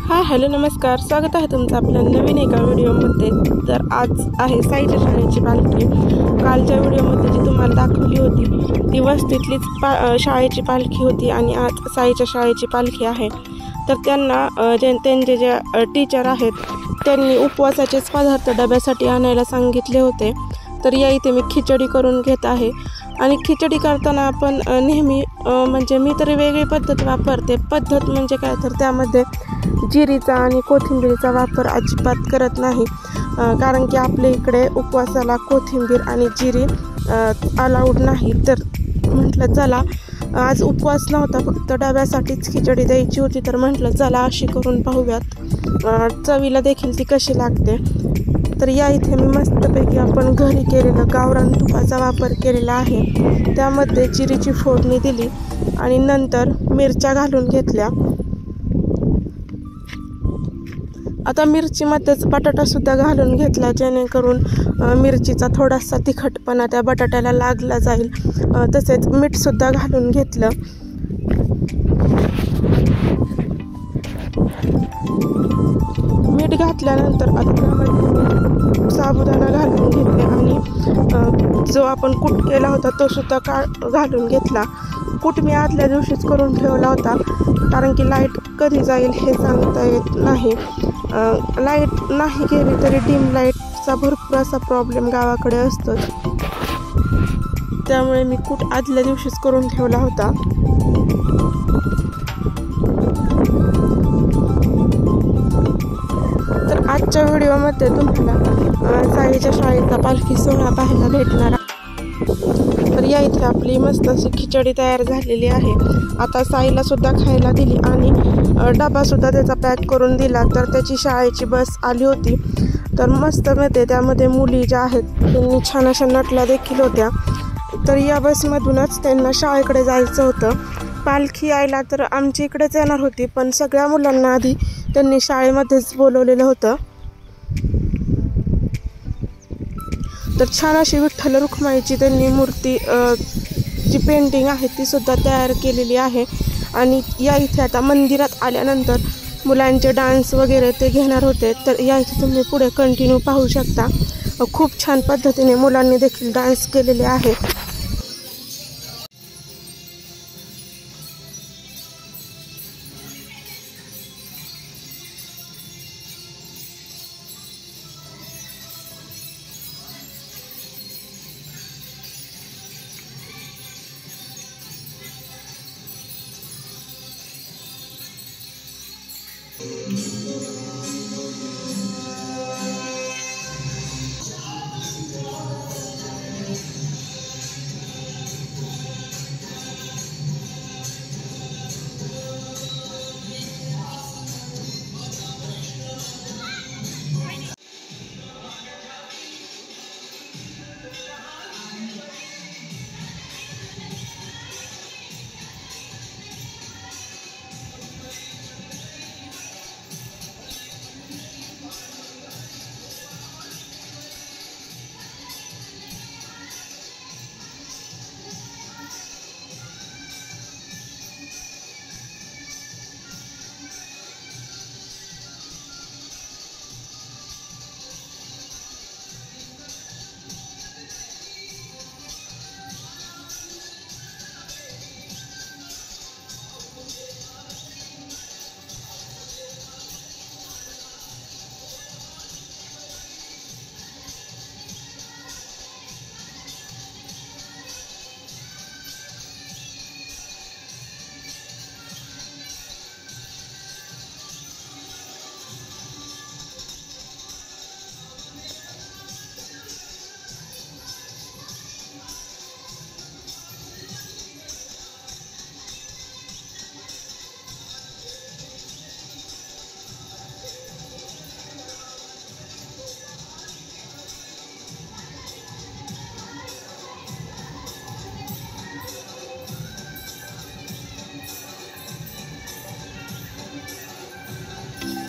Hello नमस्कार, स्वागत आहे तुमचं आपल्या नवीन एका व्हिडिओमध्ये। तर आज आहे साईच्या शाळेची पालखी। कालच्या व्हिडिओमध्ये जी तुम्हाला दाखवली होती ती वस्तीतलीच शाळेची पालखी होती आणि आज साईच्या शाळेची पालखी आहे। तर त्यांना त्यांचे जे टीचर आहेत त्यांनी उपवासाचेच पदार्थ डब्यासाठी आणायला सांगितले होते। तर या इथे मी खिचडी करून घेत आहे आणि खिचडी करताना आपण नेहमी म्हणजे मी तरी वेगळी पद्धत वापरते। पद्धत म्हणजे काय तर त्यामध्ये जिरीचा आणि कोथिंबीरीचा वापर अजिबात करत नाही, कारण की आपल्या इकडे उपवासाला कोथिंबीर आणि जिरी अलाउड नाही। तर म्हटलं चला आज उपवास नव्हता, फक्त डब्यासाठीच खिचडी द्यायची होती, तर म्हटलं चला अशी करून पाहूयात, चवीला देखील ती कशी लागते। तर या इथे मी मस्तपैकी आपण घरी केलेलं गावरान तुपाचा वापर केलेला आहे। त्यामध्ये जिरीची फोडणी दिली आणि नंतर मिरच्या घालून घेतल्या। आता मिरचीमध्येच बटाटासुद्धा घालून घेतला, जेणेकरून मिरचीचा थोडासा तिखटपणा त्या बटाट्याला लागला जाईल। तसेच मीठसुद्धा घालून घेतलं। मीठ घातल्यानंतर आता त्यामध्ये साबुदाणा घालून घेतले आणि जो आपण कूट केला होता तो सुद्धा घालून घेतला। कूट मी आदल्या दिवशीच करून ठेवला होता, कारण की लाईट कधी जाईल हे सांगता येत नाही। लाईट नाही गेली तरी डिम लाईटचा भरपूर असा प्रॉब्लेम गावाकडे असतो, त्यामुळे मी कूट आदल्या दिवशीच करून ठेवला होता। तर आजच्या व्हिडिओमध्ये तुम्हाला साईच्या शाळेचा पालखी सोहळा पाहायला भेटणार। तर या इथे आपली मस्त अशी खिचडी तयार झालेली आहे। आता साईला सुद्धा खायला दिली आणि डबासुद्धा त्याचा पॅक करून दिला। तर त्याची शाळेची बस आली होती, तर मस्त त्यामध्ये मुली ज्या आहेत त्यांनी छान अशा नटल्या देखील होत्या। तर या बसमधूनच त्यांना शाळेकडे जायचं होतं। पालखी यायला तर आमच्या इकडेच येणार होती, पण सगळ्या मुलांना आधी त्यांनी शाळेमध्येच बोलवलेलं होतं। तर छान अशी विठ्ठल रुक्माईची त्यांनी मूर्ती जी पेंटिंग आहे ती सुद्धा तयार केलेली आहे। आणि या इथे आता मंदिरात आल्यानंतर मुलांचे डान्स वगैरे ते घेणार होते। तर या इथे तुम्ही पुढे कंटिन्यू पाहू शकता, खूप छान पद्धतीने मुलांनी देखील डान्स केलेले आहेत।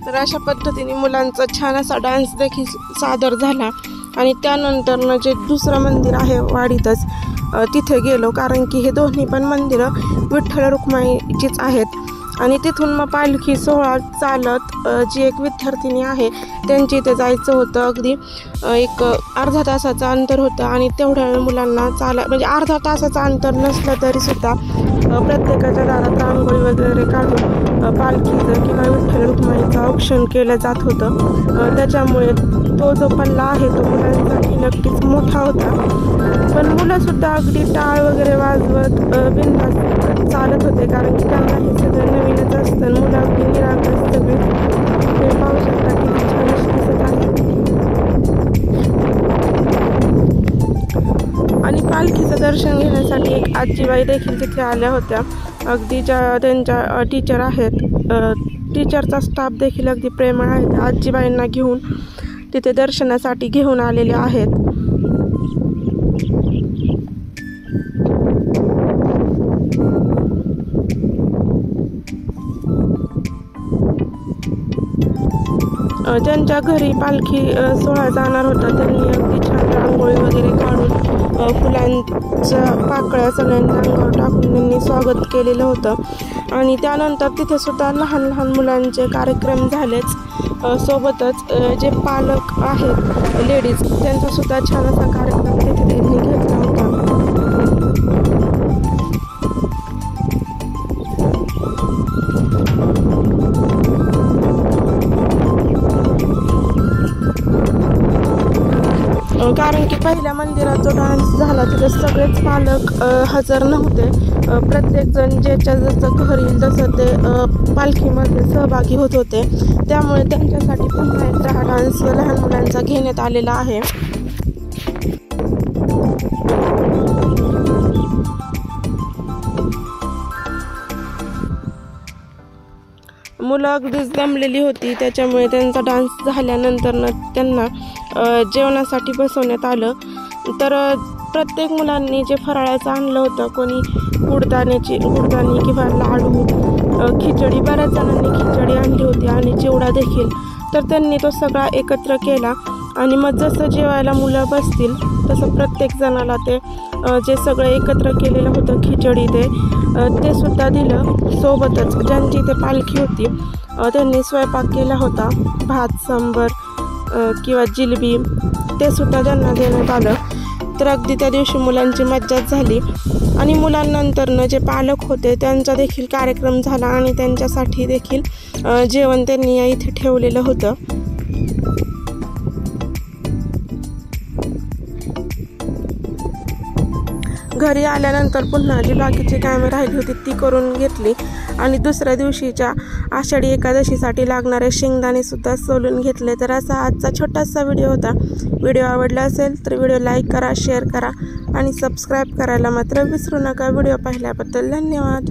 तर अशा पद्धतीने मुलांचा छान असा डान्स देखील सादर झाला। आणि त्यानंतर जे दुसरं मंदिर आहे वाडीतच तिथे गेलो, कारण की हे दोन्ही पण मंदिरं विठ्ठल रुक्माईचीच आहेत। आणि तिथून मग पालखी सोहळा चालत जी एक विद्यार्थिनी आहे त्यांची इथे जायचं होतं. अगदी एक अर्धा तासाचं अंतर होतं आणि तेवढ्या मुलांना म्हणजे अर्धा तासाचं अंतर नसलं तरीसुद्धा प्रत्येकाच्या दारात रांगोळी वगैरे काढून पालखीचं किंवा विठ्ठल रुक्माईचं औक्षण केलं जात होतं. त्याच्यामुळे तो जो पल्ला आहे तो मुलांसाठी नक्कीच मोठा होता. पण मुलंसुद्धा अगदी टाळ वगैरे वाजवत बिनधास्त चालत होते, कारण की त्यांना हे सगळं नवीनच असतं. मुलं अगदी निरागस सगळे हे पाहू शकता किती छान अशी दिसत आहे. आणि पालखीचं दर्शन घेण्यासाठी एक आजीबाई देखील तिथे आल्या होत्या. अगदी ज्या त्यांच्या टीचर आहेत, टीचरचा स्टाफ देखील अगदी प्रेमळ आहे. त्या आजीबाईंना घेऊन तिथे दर्शनासाठी घेऊन आलेले आहेत. ज्यांच्या घरी पालखी सोहळा जाणार होता त्यांनी अगदी छान रांगोळी वगैरे काढून फुलांच्या पाकळ्या सगळ्यांच्या अंगावर टाकून त्यांनी स्वागत केलेलं होतं. आणि त्यानंतर तिथे सुद्धा लहान लहान मुलांचे कार्यक्रम झालेच. सोबतच जे पालक आहेत लेडीज त्यांचा सुद्धा छान असा कार्यक्रम तिथे त्यांनी घेतला होता. कारण की पहिल्या मंदिरात जो डान्स झाला तिथे सगळेच पालक हजर नव्हते. प्रत्येकजण ज्याच्या जसं घर येईल तसं ते पालखीमध्ये सहभागी होत होते. त्यामुळे त्यांच्यासाठी पुन्हा एकदा हा डान्स लहान मुलांचा घेण्यात आलेला आहे. मुलं अगदीच जमलेली होती, त्याच्यामुळे त्यांचा डान्स झाल्यानंतर त्यांना जेवणासाठी बसवण्यात आलं. तर प्रत्येक मुलांनी जे फराळाचं आणलं होतं, कोणी गुडदाणी किंवा लाडू, खिचडी, बऱ्याच जणांनी खिचडी आणली होती आणि चिवडा देखील. तर त्यांनी तो सगळा एकत्र केला आणि मग जसं जेवायला मुलं बसतील तसं प्रत्येक जणाला ते जे सगळं एकत्र केलेलं होतं खिचडी ते सुद्धा दिलं. सोबतच ज्यांची ते पालखी होती त्यांनी स्वयंपाक केला होता. भात, सांबर किंवा जिलेबी ते सुद्धा त्यांना देण्यात आलं. तर अगदी त्या दिवशी मुलांची मज्जाच झाली. आणि मुलांनंतरनं जे पालक होते त्यांचा देखील कार्यक्रम झाला आणि त्यांच्यासाठी देखील जेवण त्यांनी इथे ठेवलेलं होतं. घरी आल्यानंतर पुन्हा जी बाकीची कामे राहिली होती ती करून घेतली आणि दुसऱ्या दिवशीच्या आषाढी एकादशीसाठी लागणारे शेंगदाणे सुद्धा सोलून घेतले. तर असा आजचा छोटासा व्हिडिओ होता. व्हिडिओ आवडला असेल तर व्हिडिओ लाईक करा, शेअर करा आणि सबस्क्राईब करायला मात्र विसरू नका. व्हिडिओ पाहिल्याबद्दल धन्यवाद.